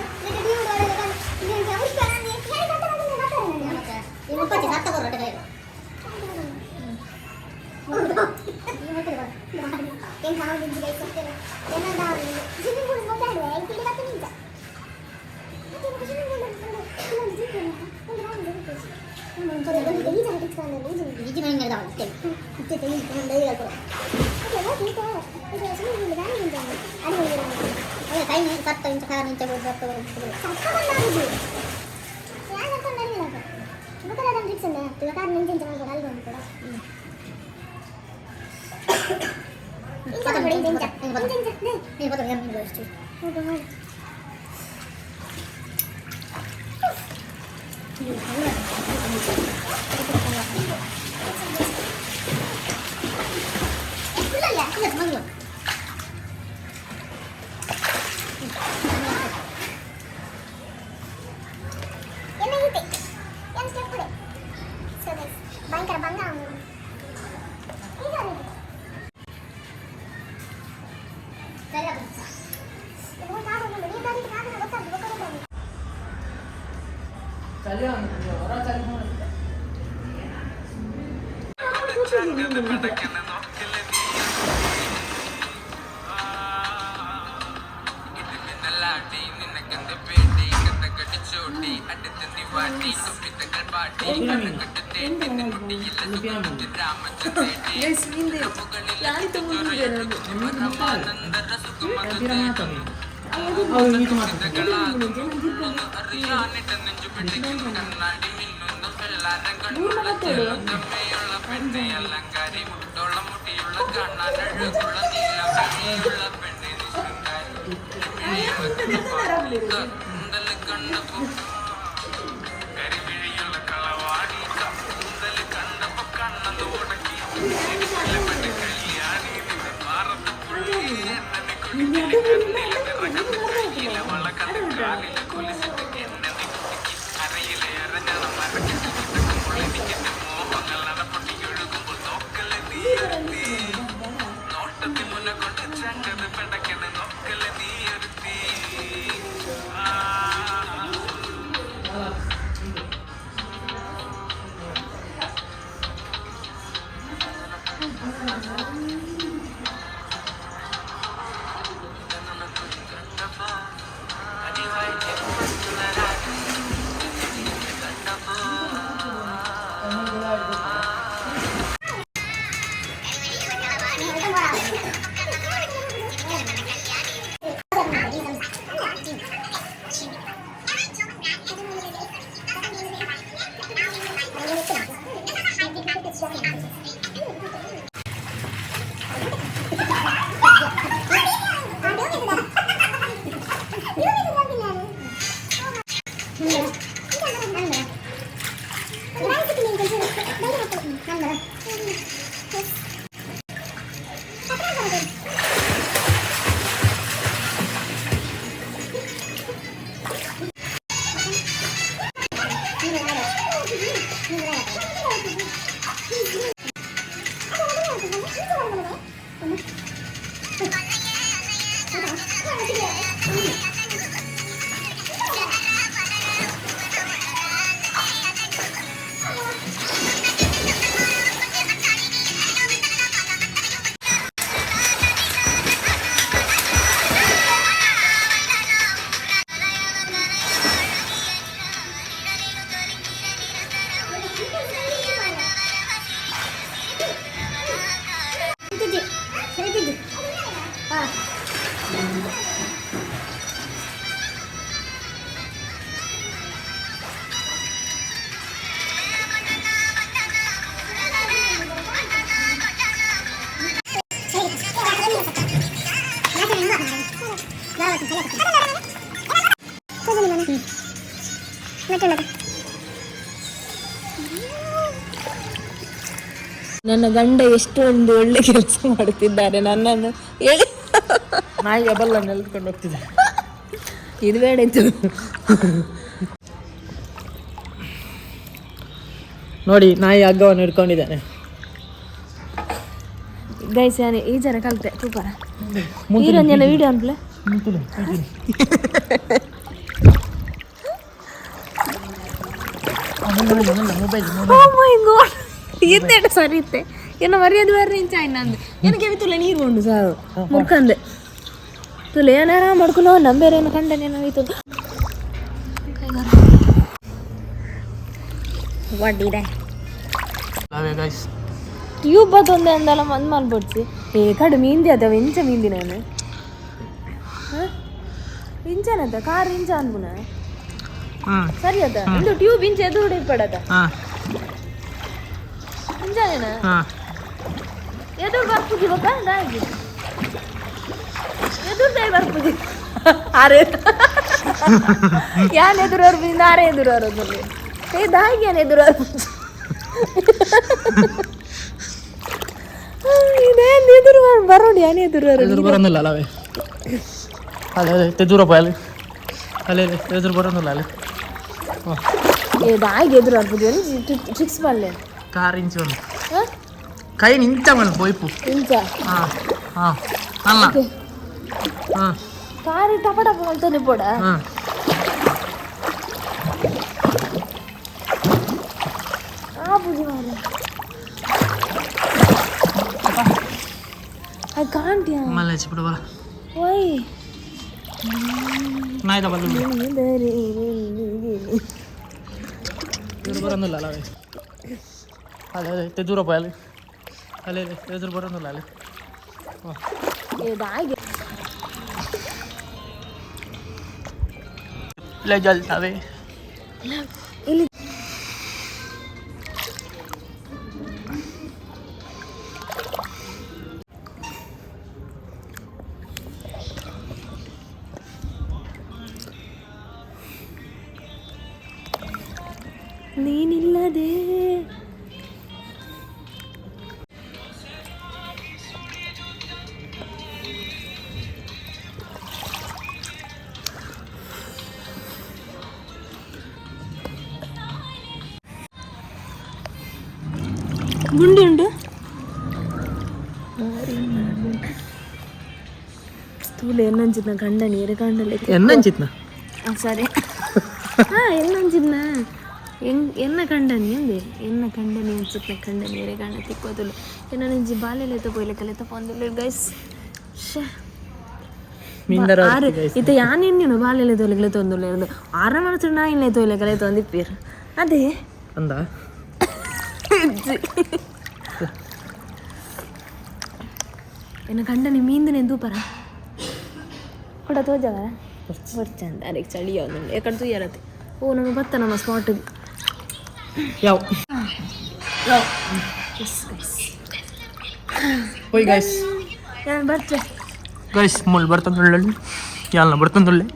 ನನ್ನ ಗಂಡ ಎಷ್ಟೊಂದು ಒಳ್ಳೆ ಕೆಲಸ ಮಾಡುತ್ತಿದ್ದಾರೆ ನನ್ನನ್ನು ಹೇಳಿ ನಾಯಿ ಅಬಲ್ಲ ನೆಲ್ಕೊಂಡು ಹೋಗ್ತಿದೆ. ಇದು ಬೇಡ ಇತ್ತು ನೋಡಿ ನಾಯಿ ಹಗ್ಗವನ್ನು ಹಿಡ್ಕೊಂಡಿದ್ದಾನೆ. ಗೈಸ್ ನಾನು ಈ ಜನ ಕಲಿತೆ ಸೂಪರ ಈರೊಂದೇನ ವಿಡಿಯೋ ಅನ್ಪ್ಲೆ ಇತ್ತೇಟ ಸರಿ ಇತ್ತೆ ಏನ ಮರ್ಯಾದೆ ಬೇರೆ ಇಂಚ ಇನ್ನಂದು ಏನಕ್ಕೆ ತುಲೆ ನೀರು ಉಂಡು ಸಾರು ಮುಖಂದೆ ತುಲೆ ಏನಾರ ಮಾಡ್ಕೊಂಡು ನಂಬೇರೆ ಏನೋ ಕಂಡನೇನೋ ಆಯ್ತು ವಡ್ಡಿದೆ ಟ್ಯೂಬ್ ಬತ್ತೊಂದೆ ಅಂದಲ್ಲ ಮಂದ್ ಮಾಡ್ಬಿಡ್ಸಿ ಏ ಕಡು ಮೀಂದಿ ಅದ ಇಂಚ ಮೀಂದಿ ನಾನು ಇಂಚನದ ಕಾರ್ ಇಂಚ ಅನ್ಬುನ ಸರಿ ಅದ ಇದು ಟ್ಯೂಬ್ ಇಂಚ ಎದುರು ಇಪ್ಪಡದ ಇಂಚನೇನ ಎದುರು ಬರ್ಪುಜಿ ಬಕ್ಕ ದಾಗಿ ಎದುರು ದೈ ಬರ್ಪುಜಿ ಅರೆ ಯಾನ್ ಎದುರು ಬರ್ಪುಜಿ ನಾರೇ ಎದುರು ಬರೋದಲ್ಲಿ ಏ ದಾಗಿ ಯಾನ್ ಎದುರು ಬರ್ಪುಜಿ ಇದೇನು ಎದುರು ಬರೋಡಿ ಯಾನ್ ಎದುರು ಬರೋದಿಲ್ಲ ಅಲ್ಲವೇ ಅಲ್ಲೇ ದೂರ ಪೋಯಲ್ಲ ಅಲ್ಲೇ ಎದುರು ಬರೋದಿಲ್ಲ ಅಲ್ಲೇ ದಾಗಿ ಎದುರು ಬರ್ಪುಜಿ ಫಿಕ್ಸ್ ಮಾಡಲೆ ಕಾರ್ ಇಂಚು ಕೈ ನಿಂತ ಮಣ್ಣು ಪೋಯ್ಪು ಇಂಚ ಹಾಂ ಹಾಂ ಅಲ್ಲ ಹಾಂ ಕಾರಿ ಟಪ ಟಪ ಮಾಡ್ತಾನೆ ಪೋಡ ಹಾಂ ಆ ಪೂಜೆ ಮಾರೆ I can't ya. Malah cepet bola. Why? Naik apa dulu? Tidur barang dulu lah. Ale, tidur apa ale? Ale, tidur barang dulu ale. Eh, dah ge. Lejal sabe. Ini. ನೀನಿಲ್ಲದೆ ಗುಂಡಿ ಉಂಟು ತೂಲೆ ಎನ್ನಂಚಿದ್ನ ಗಂಡ ನೀರು ಗಂಡಲ್ಲಿ ಎನ್ನಂಚಿದ್ನ ಸರಿ ಹಾ ಎನ್ನಂಚಿದ್ನ ಎನ್ನ ಕಂಡನಿ ಅಂದೆ ಎನ್ನ ಕಂಡನಿ ಅನ್ಸುತ್ತೆ ಕಂಡನಿ ಬೇರೆ ಗಂಡ ತಿಕ್ಕೋದಿಲ್ಲ ಎನ್ನ ನಿಂಜಿ ಬಾಲೆಲೆ ತಗೋಯ್ಲೆ ಕಲೆ ತಗೊಂದಿಲ್ಲ ಗೈಸ್ ಇತ್ತ ಯಾನೇನು ಬಾಲೆಲೆ ತೊಲೆಗಲೆ ತೊಂದಿಲ್ಲ ಇರೋದು ಆರ ಮನಸ್ಸು ನಾ ಇನ್ನೇ ತೊಲೆ ಕಲೆ ತೊಂದಿಪ್ಪೀರ್ ಅದೇ ಅಂದ ಎನ್ನ ಕಂಡನಿ ಮೀಂದನೆ ದೂಪರ ಕೂಡ ತೋಜವರ ಬರ್ಚಂದ ಅದಕ್ಕೆ ಚಳಿ ಯಾವ್ದು ಎಕಡೆ ತೂಯರತ್ತೆ ಓ ನಮ್ಮ ಬತ್ತ ನಮ್ಮ ಸ್ಪಾಟಿಗೆ ಯಾವ ಹೋಯ್ ಗೈಸ್ ನಾನು ಬರ್ತೆ ಗೈಸ್ ಮುಳ್ಳು ಬರ್ತಂದುಳ್ಳಿ ಯಾಲ್ನ ಬರ್ತಂದುಳ್ಳೆ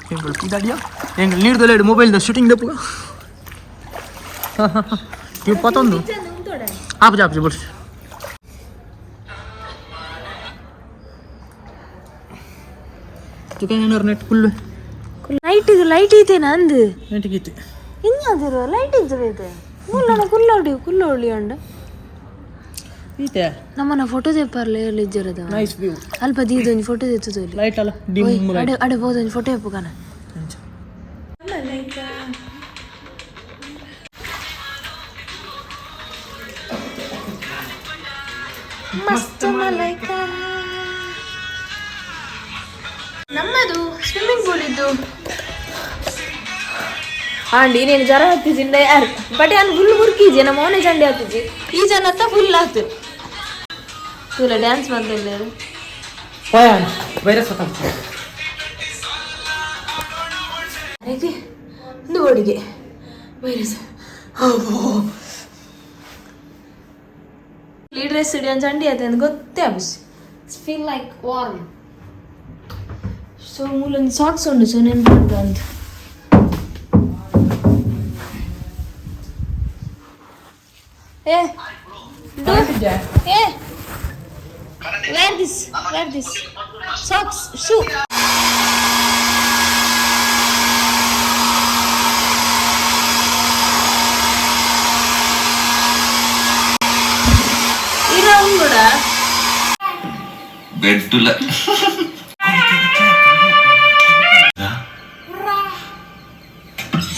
ಹೆಂಗಳು ಇದಾಡಿಯಾ ಹೆಂಗೆ ನೀರ್ದಲ್ಲ ಮೊಬೈಲ್ದ ಶೂಟಿಂಗ್ ದಪ್ಪು ನೀವು ಪತ್ತೊಂದು ಆಪಜಿ ಆಪಜಿ ಬಿಡ್ಸಿ ಚಿಕನ್ ನೆಟ್ ಫುಲ್ಲು ಲೈಟ್ ಐತೇನಾ ಅಂದು ನೆಟ್ಟಿಗಿತ್ತು ಹಿಂಗಾದಿರೋ ಲೈಟ್ ಇದ್ದಬೇಕು ಮುಲ್ಲಣ ಕುಲ್ಲೊಳ್ಳಿ ಉಂಡು ಈತೆ ನಮ್ಮನ್ನ ಫೋಟೋ ತೆಪ್ಪಾರ್ಲೆ ಇಜ್ಜರದ ನೈಸ್ ವ್ಯೂ ಅಲ್ಪ ದೀದೊಂದು ಫೋಟೋ ತೆತ್ತದು ಲೈಟ್ ಅಲ್ಲ ಡಿಮ್ ಅಡೆ ಅಡೆ ಬೋದೊಂದು ಫೋಟೋ ಎಪ್ಪು ಕಾನ ಮಸ್ತ್ ಮಲೈಕ ನಮ್ಮದು ಸ್ವಿಮ್ಮಿಂಗ್ ಪೂಲ್ ಇದ್ದು ಆಂಡಿ ನೀನು ಜ್ವರ ಹತ್ತಿಜಿಂದ ಯಾರು ಬಟ್ ನಾನು ಫುಲ್ ಮುರ್ಕೀಜಿ ನಮ್ಮ ಮೋನೆ ಚಂಡಿ ಹತ್ತಿಜಿ ಈ ಜನ ಫುಲ್ ಆತು ಇಲ್ಲ ಡ್ಯಾನ್ಸ್ ಮಾಡ್ತಿಲ್ಲ ವೈರಸ್ ಒಂದು ಬೋಡಿಗೆ ವೈರಸ್ ಈ ಡ್ರೆಸ್ ಇಡಿ ಒಂದು ಚಂಡಿ ಆಯ್ತು ಅಂತ ಗೊತ್ತೇ ಅಬ್ಸ್ it's feel like warm so ಮೂಲೊಂದು ಸಾಕ್ಸ್ ಉಂಡು ಸೊ ನೆನ್ಪು ಅಂತ wear this socks shoe ira ungoda bettula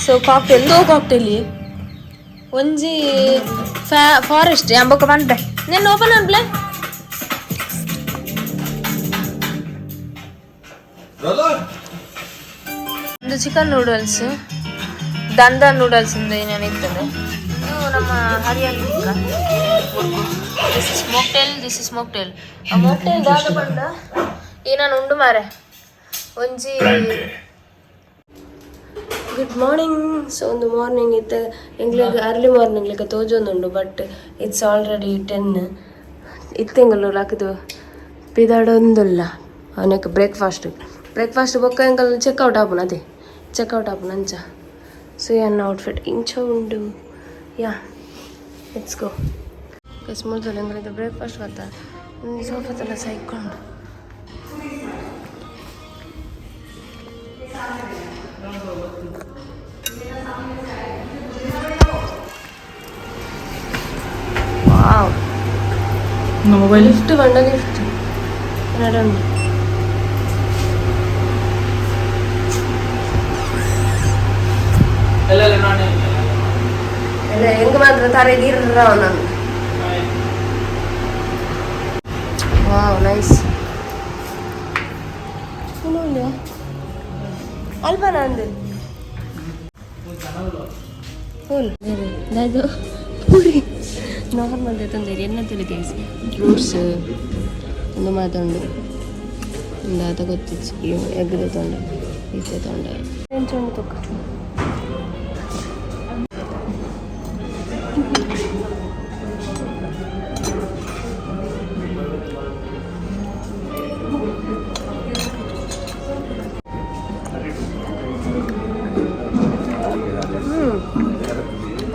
so cocktail ಒಂಜಿ ಫಾರೆಸ್ಟ್ ಅಂಬಕ ಬಂದೆ నేను ಓಪನ್ ಅನ್ಪ್ಲೆ ಒಂದು ಚಿಕನ್ ನೂಡಲ್ಸ್ ದಂದ ನೂಡಲ್ಸ್ ಇಂದ ಏನೇನು ಇರ್ತದೆ ಇದು ನಮ್ಮ ಹರಿಯಾಲಿ ದಿಸ್ ಇಸ್ ಮೊಕ್ಟೇಲ್ ಆ ಮೊಕ್ಟೇಲ್ ದಾದ ಬಂದ ಏನಾನು ಉಂಡು ಮಾರೆ ಒಂಜಿ ಗುಡ್ ಮಾರ್ನಿಂಗ್ ಸೊ ಒಂದು ಮಾರ್ನಿಂಗ್ ಇತ್ತು ಎಂಗ್ಲಿಗೆ ಅರ್ಲಿ ಮಾರ್ನಿಂಗ್ ಲೆಕ್ಕ ತೋಜೊಂದುಂಡು ಬಟ್ ಇಟ್ಸ್ ಆಲ್ರೆಡಿ 10 ಇತ್ತೆಂಗಲು ಲಾಕದು ಪಿದಾಡೊಂದುಲ್ಲ ಅವನಕ್ಕೆ ಬ್ರೇಕ್ಫಾಸ್ಟ್ ಬೊಕ್ಕ ಎಂಗಲ್ ಚೆಕ್ಔಟ್ ಆಪುನ ಅದೇ ಚೆಕ್ಔಟ್ ಆಪುನ ಅಂಚ ಸೊ ಎನ್ನ ಔಟ್ಫಿಟ್ ಇಂಚ ಉಂಡು ಯಾ ಲೆಟ್ಸ್ ಗೋ ಕಸ್ಮೂರ್ದಲ್ಲಿ ಎಂಗಲಿದ್ದು ಬ್ರೇಕ್ಫಾಸ್ಟ್ ಗೊತ್ತಾ ಸೋಫಾದೆಲ್ಲ ಸೈಕೊಂಡು ವಾವ್ ಮೊಬೈಲ್ ಲಿಫ್ಟ್ ಬಂಡ ಲಿಫ್ಟ್ ನಡಂದು ಎಲ್ಲ ಹೆಂಗ ಮಾತ್ರ ತಾರೆ ದೀರ್ರ ಅವನನ್ನು ವಾವ್ ನೈಸ್ ಇನ್ನೊಂದು ಅಲ್ಪ ನಂದು ಫುಲ್ ಅದು ಪೂರಿ ನಾರ್ಮಲ್ ತಂದಿರಿ ಎನ್ನ ತಿಳಿದೇಸಿ ಫ್ರೂಟ್ಸ್ ಒಂದು ಮಾತುಂಡು ಒಂದು ಆತ ಗೊತ್ತಿಚ್ಚು ಎಗ್ಗದ ತೊಂಡ ಈಚೆ ತೊಂಡ ಎಂಚೊಂಡು ತೊಕ್ಕ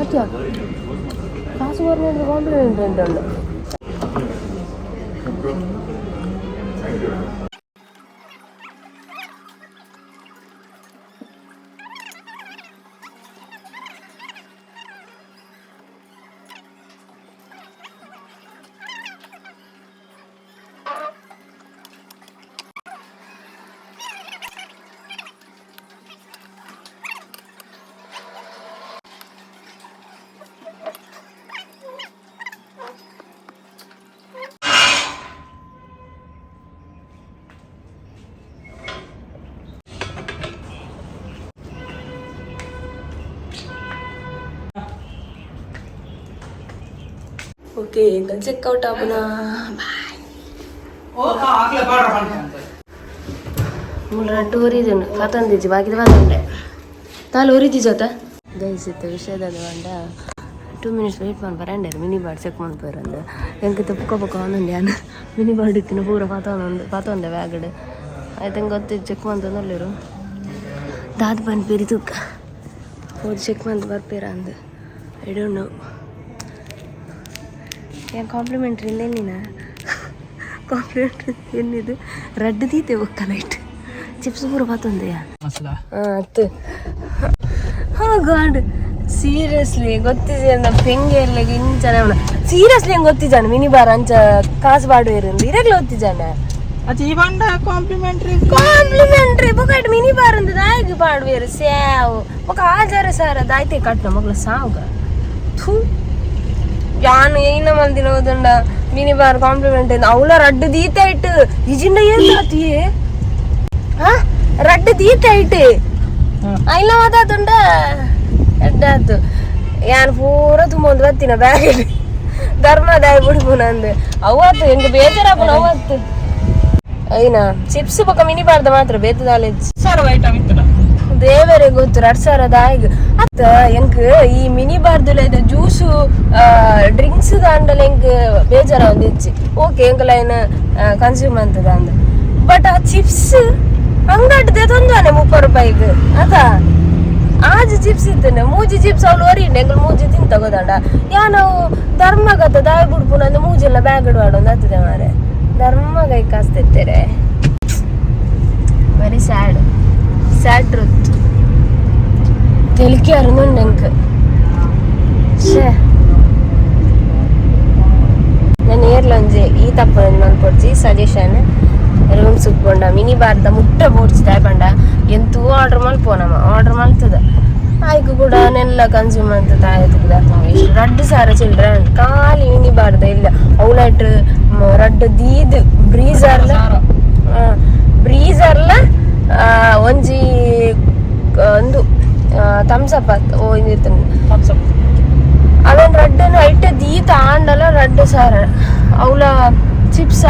അച്ഛാ കാശ് പറഞ്ഞ കോംപ്ലിമെന്റ് ഉണ്ട് ಓಕೆ ಈಗ ಚೆಕ್ಔಟ್ ಆಗೋಣ ಬಾಯ್ ಮೂಲ 2 ಒರಿದನು ಕತಂದಿಜ್ಜಿ ಬಾಕಿದ ಬಂದೆ ತಾಲು ಒರಿದಿ ಜೊತ ದಯಸಿತ್ತ ವಿಷಯದ ಬಂಡ 2 minutes ವೆಯ್ಟ್ ಮಾಡಿ ಬರಂಡೆ ಮಿನಿ ಬಾಡ್ ಚೆಕ್ ಮಾಡಿ ಬರಂದ ಎಂಕ ತಪ್ಪಕ ಒಂದೊಂದು ಯಾನು ಮಿನಿ ಬಾಡ್ ಇತ್ತಿನ ಪೂರ ಪಾತೊಂದೆ ವ್ಯಾಗಡೆ ಆಯ್ತು ಗೊತ್ತಿದ್ದು ಚೆಕ್ ಮಾಡ್ತಂದಲ್ಲಿರು ದಾದ ಬಂದು ಬೇರೆ ತೂಕ ಹೋಗಿ ಚೆಕ್ ಮಾಡಿ ಬರ್ಪೇರ ಅಂದು ಐ ಡೋಂಟ್ ನೋ ಏನು ಕಾಂಪ್ಲಿಮೆಂಟ್ರಿ ಇನ್ನೇನಿನ ಕಾಂಪ್ಲಿಮೆಂಟ್ರಿ ಏನಿದು ರಡ್ಡು ತೀತೆ ಒಕ್ಕ ನೈಟ್ ಚಿಪ್ಸ್ ಪೂರ ಪಾತೊಂದೆಯಾ ಅತ್ತು ಹಾ ಗಾಡ್ ಸೀರಿಯಸ್ಲಿ ಗೊತ್ತಿದೆ ನಮ್ಮ ಪೆಂಗೆ ಎಲ್ಲ ಇಂಚನೆ ಸೀರಿಯಸ್ಲಿ ಹೆಂಗ್ ಗೊತ್ತಿದ್ದಾನೆ ಮಿನಿ ಬಾರ್ ಅಂಚ ಕಾಸು ಬಾಡುವೇರು ಇರಾಗ್ಲೇ ಗೊತ್ತಿದ್ದಾನೆ ಈ ಬಂಡ ಕಾಂಪ್ಲಿಮೆಂಟ್ರಿ ಬೊಕಟ್ ಮಿನಿ ಬಾರ್ ಅಂತ ದಾಯಿಗೆ ಪಾಡುವೇರು ಸ್ಯಾವ್ ಬೊಕ ಆಜಾರ ಸಾರ ದಾಯ್ತೆ ಕಟ್ನ ಮಗ್ಲ ಸಾವ್ಗ ಥೂ ಯಾನು ಏನ ಮಂದಿನ ಹೋದಂಡ ಮಿನಿ ಬಾರ್ ಕಾಂಪ್ಲಿಮೆಂಟ್ ಅವಳ ರಡ್ಡು ದೀತ ಇಟ್ಟು ಇಜಿಂಡ ಏನ್ ಆತಿಯೇ ರಡ್ಡು ದೀತ ಇಟ್ಟು ಇಲ್ಲ ಮಾತಾತುಂಡ ಎಡ್ಡಾತು ಯಾನ್ ಪೂರ ತುಂಬೊಂದು ಬತ್ತಿನ ಬ್ಯಾಗ್ ಧರ್ಮದಾಯ ಬಿಡ್ಬುನಂದು ಅವತ್ತು ಹೆಂಗ ಬೇಜಾರಾಪನ ಅವತ್ತು ಐನಾ ಚಿಪ್ಸ್ ಪಕ್ಕ ಮಿನಿ ಬಾರ್ದ ಮಾತ್ರ ಬೇತದಾಲೆ ಸರ್ವ ಐಟಮ್ ಇತ್ತಲ್ಲ ದೇವರೇ ಗೊತ್ತು 2,000 ದಾಯಿಗ್ ಅತ್ತ ಎಂಕ್ ಈ ಮಿನಿ ಬಾರ್ದುಲ ಇದು ಜ್ಯೂಸು ಡ್ರಿಂಕ್ಸ್ ದಾಂಡಲ ಎಂಕ್ ಬೇಜಾರ ಒಂದು ಇಚ್ಚಿ ಓಕೆ ಎಂಕಲ ಏನ ಕನ್ಸ್ಯೂಮ್ ಅಂತದ ಅಂದ ಬಟ್ ಆ ಚಿಪ್ಸ್ ಅಂಗಡ್ದೆ ತೊಂದಾನೆ 30 ರೂಪಾಯಿಗೆ ಅದ ಆಜ್ ಚಿಪ್ಸ್ ಇತ್ತನೆ ಮೂಜಿ ಚಿಪ್ಸ್ ಅವಳು ಒರಿಂಡೆ ಎಂಕಲ್ ಮೂಜಿ ತಿಂತ ತಗೋದಂಡ ಯಾ ನಾವು ಧರ್ಮಗತ ದಾಯ ಬಿಡ್ಪುನ ಅಂದ್ರೆ ಮೂಜೆಲ್ಲ ಬ್ಯಾಗ್ ಇಡುವಾಡೊಂದು ಹತ್ತದೆ ಮಾರೆ ಧರ್ಮಗೈ ಕಾಸ್ತಿರ್ತಾರೆ ವೆರಿ ಸ್ಯಾಡ್ ಟ್ರೂತ್ ತೆಲಿಕೆ ಅರ್ನುಂಡು ಎಂಕ್ ನಾನು ಏರ್ಲೊಂಜಿ ಈ ತಪ್ಪ ಮಲ್ಪೊಡ್ಚಿ ಸಜೆಷನ್ ರೂಮ್ ಸುಕ್ಕೊಂಡ ಮಿನಿ ಬಾರ್ದ ಮುಟ್ಟ ಬೋಡ್ಚಿ ತಾಯ್ಪಂಡ ಎಂತೂ ಆರ್ಡರ್ ಮಲ್ಪೋನಮ್ಮ ಆರ್ಡರ್ ಮಲ್ತದ ಆಯ್ಕು ಕೂಡ ನೆಲ್ಲ ಕನ್ಸ್ಯೂಮ್ ಅಂತ ತಾಯ್ತು ಇಷ್ಟು ರಡ್ಡು ಸಾರ ಚಿಲ್ಡ್ರನ್ ಖಾಲಿ ಮಿನಿ ಬಾರ್ದ ಇಲ್ಲ ಅವಳಟ್ ರಡ್ಡು ದೀದ್ ಬ್ರೀಸರ್ಲ ಒಂಜಿ ಒಂದು ಥಮ್ಸಪ್ ಓ ಇಂದಿರ್ತಾನೆ ಅವನ್ ರಡ್ಡನ ಐಟ ದೀತ ಆಂಡಲ ರಡ್ಡು ಸಾರ ಅವಳ ಚಿಪ್ಸ್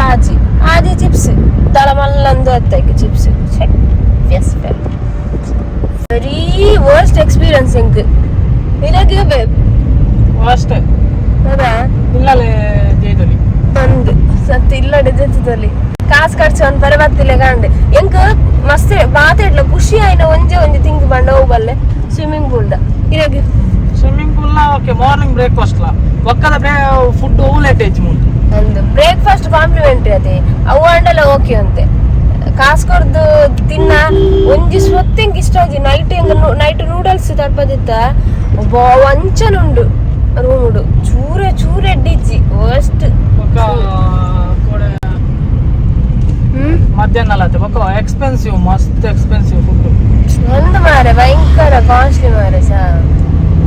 ಆಜಿ ಚಿಪ್ಸ್ ತಳಮಲ್ಲಂದು ಅತ್ತೈಕೆ ಚಿಪ್ಸ್ ವೆರಿ ವರ್ಸ್ಟ್ ಎಕ್ಸ್ಪೀರಿಯನ್ಸ್ ಎಂಕ್ ನಿನಗೆ ವರ್ಸ್ಟ್ ಅದಾ ಇಲ್ಲಲೇ ಜೈದಲ್ಲಿ ಒಂದು ಸತ್ತು ಇಲ್ಲಡೆ ಜೊತೆದಲ್ಲಿ ಕಾಸು ಖರ್ಚು ಒಂದು ಪರ ಬರ್ತಿಲ್ಲ ಕಾಂಡೆ ಎಂಕ್ ಮಸ್ತ್ ಮಾತಾಡ್ಲ ಖುಷಿ ಆಯ್ನ ಒಂಜೆ ತಿಂಗ್ ಬಂಡ ಹೋಗಲ್ಲೆ ಸ್ವಿಮ್ಮಿಂಗ್ ಪೂಲ್ದ ಇರಾಗಿ swimming pool okay morning breakfast ಒಕ್ಕದ ಫುಡ್ ಲೇಟ್ ಹೆಚ್ಚು ಮುಂದೆ ಒಂದು ಬ್ರೇಕ್ಫಾಸ್ಟ್ ಕಾಂಪ್ಲಿಮೆಂಟ್ರಿ ಅದೇ ಅವು ಅಂಡಲ್ಲ ಓಕೆ ಅಂತೆ ಕಾಸು ಕೊಡ್ದು ತಿನ್ನ ಒಂಜಿ ಸ್ವತ್ತೆಂಗ್ ಇಷ್ಟ ಆಗಿ ನೈಟ್ ನೂಡಲ್ಸ್ ತರ್ಪದಿತ್ತ ವಂಚನುಂಡು ರೂಮುಡು ಚೂರೆ ಎಡ್ಡಿಚ್ಚಿ ವರ್ಸ್ಟ್ ಮಧ್ಯಾಹ್ನ ಅಲ್ಲ ಎಕ್ಸ್ಪೆನ್ಸಿವ್ ಮಸ್ತ್ ಎಕ್ಸ್ಪೆನ್ಸಿವ್ ಫುಡ್ ಒಂದು ಮಾರೆ ಭಯಂಕರ ಕಾಸ್ಟ್ಲಿ ಮಾರೆ ಸಾ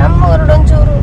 ನಮ್ಮ ಊರುಡು ಒಂಚೂರು